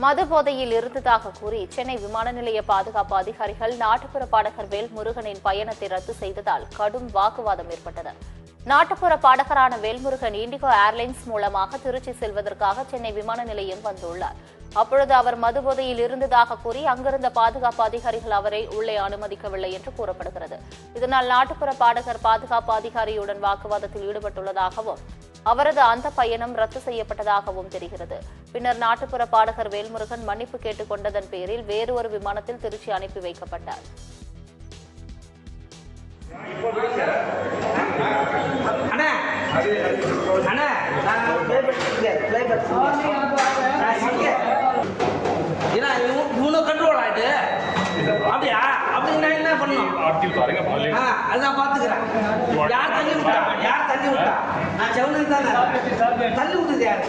மது போதையில் இருந்ததாக கூறி சென்னை விமான நிலைய பாதுகாப்பு அதிகாரிகள் நாட்டுப்புற பாடகர் வேல்முருகனின் பயணத்தை ரத்து செய்ததால் கடும் வாக்குவாதம் ஏற்பட்டது. நாட்டுப்புற பாடகரான வேல்முருகன் இண்டிகோ ஏர்லைன்ஸ் மூலமாக திருச்சி செல்வதற்காக சென்னை விமான நிலையம் வந்துள்ளார். அப்பொழுது அவர் மது போதையில் இருந்ததாக கூறி அங்கிருந்த பாதுகாப்பு அதிகாரிகள் அவரை உள்ளே அனுமதிக்கவில்லை என்று கூறப்படுகிறது. இதனால் நாட்டுப்புற பாடகர் பாதுகாப்பு அதிகாரியுடன் வாக்குவாதத்தில் ஈடுபட்டுள்ளதாகவும் அவரது அந்த பயணம் ரத்து செய்யப்பட்டதாகவும் தெரிகிறது. பின்னர் நாட்டுப்புற பாடகர் வேல்முருகன் மன்னிப்பு கேட்டுக் கொண்டதன் பேரில் வேறு ஒரு விமானத்தில் திருச்சி அனுப்பி வைக்கப்பட்டார். அப்படியா? அப்படின்னா என்ன பண்ணும்? அதான் பாத்துக்கிறேன். யார் தள்ளி விட்டா? நான் செவனுக்கு தானே தள்ளி விட்டது யாரு?